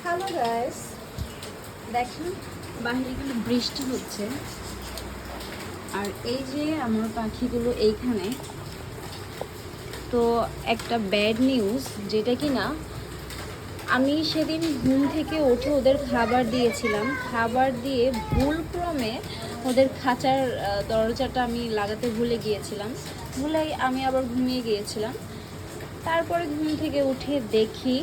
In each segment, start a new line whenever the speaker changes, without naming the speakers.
Hello guys, দেখেন বাইরে কিন্তু বৃষ্টি হচ্ছে। আর এই যে আমার পাখিগুলো এইখানে, তো একটা ব্যাড নিউজ, যেটা কি না আমি সেদিন ঘুম থেকে উঠে ওদের খাবার দিয়েছিলাম, খাবার দিয়ে ভুলক্রমে ওদের খাঁচার দরজাটা আমি লাগাতে ভুলে গিয়েছিলাম। ভুলে আমি আবার ঘুমিয়ে গিয়েছিলাম। তারপরে ঘুম থেকে উঠে দেখি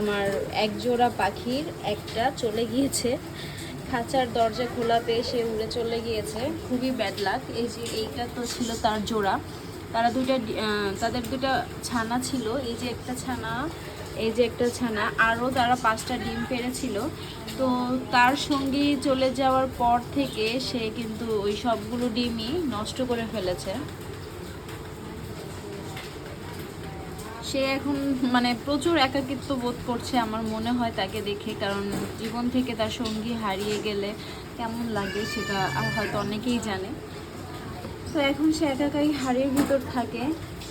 আমার এক জোড়া পাখির একটা চলে গিয়েছে, খাঁচার দরজা খোলা পেয়ে সে উড়ে চলে গিয়েছে। খুবই ব্যাড লাক। এই যে এইটা তো ছিল তার জোড়া, তাদের দুটা ছানা ছিল। এই যে একটা ছানা, এই যে একটা ছানা, আরও তারা 5টা ডিম পেড়েছিল। তো তার সঙ্গী চলে যাওয়ার পর থেকে সে কিন্তু ওই সবগুলো ডিমই নষ্ট করে ফেলেছে। সে এখন মানে প্রচুর একাকিত্ব বোধ করছে আমার মনে হয় তাকে দেখে, কারণ জীবন থেকে তার সঙ্গী হারিয়ে গেলে কেমন লাগে সেটা হয়তো অনেকেই জানে। তো এখন সে একাকাই হাড়ির ভিতর থাকে,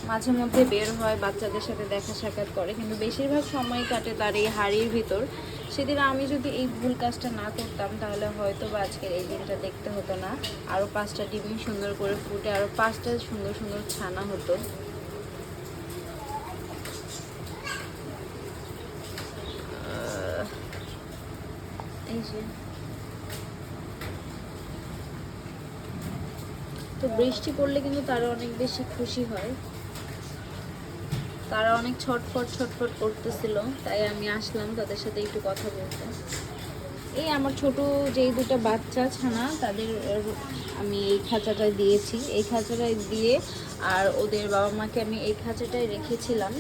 মাঝে মধ্যে বের হয়, বাচ্চাদের সাথে দেখা সাক্ষাৎ করে, কিন্তু বেশিরভাগ সময় কাটে তার এই হাড়ির ভিতর। সেদিন আমি যদি এই ভুল কাজটা না করতাম তাহলে হয়তো বা আজকের এই দিনটা দেখতে হতো না। আরও 5টা ডিম সুন্দর করে ফুটে আরও 5টা সুন্দর সুন্দর ছানা হতো। এই যে তো বৃষ্টি পড়লে কিন্তু তারা অনেক বেশি খুশি হয়, তারা অনেক ছটফট ছটফট করতেছিল, তাই আমি আসলাম তাদের সাথে একটু কথা বলতে। এই আমার ছোট যেই দুটো বাচ্চা ছানা, তাদের আমি এই খাঁচাটায় দিয়েছি, এই খাঁচাটায় দিয়ে আর ওদের বাবা মাকে আমি এই খাঁচাটায় রেখেছিলাম।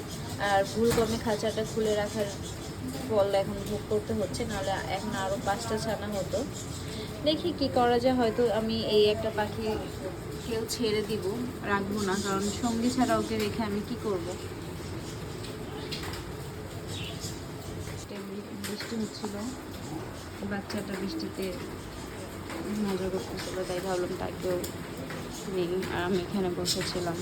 আর ভুলক্রমে খাঁচাটা খুলে রাখার ফল এখন ভোগ করতে হচ্ছে, নাহলে এখন আরও 5টা ছানা হতো। দেখি কি করা যায়, হয়তো আমি এই একটা পাখি কেউ ছেড়ে দিব, রাখবো না, কারণ সঙ্গী ছাড়া ওকে রেখে আমি কি করব। বৃষ্টি হচ্ছিল, বাচ্চাটা বৃষ্টিতে মজা করতেছিল, তাই ভাবলাম তাকেও নেই, আর আমি এখানে বসেছিলাম।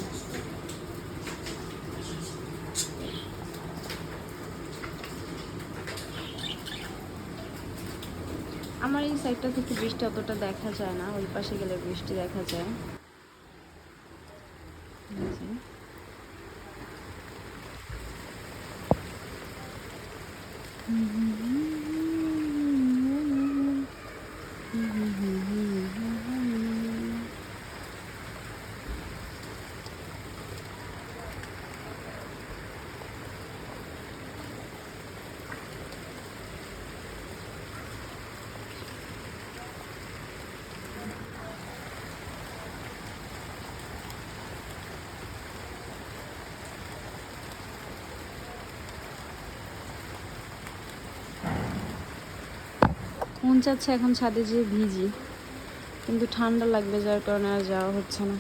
আমার এই সাইডটা থেকে বৃষ্টি অতটা দেখা যায় না, ওই পাশে গেলে বৃষ্টি দেখা যায়। মন চাচ্ছে এখন ছাদে যেয়ে ভিজি, কিন্তু ঠান্ডা লাগবে, যার কারণে আর যাওয়া হচ্ছে না।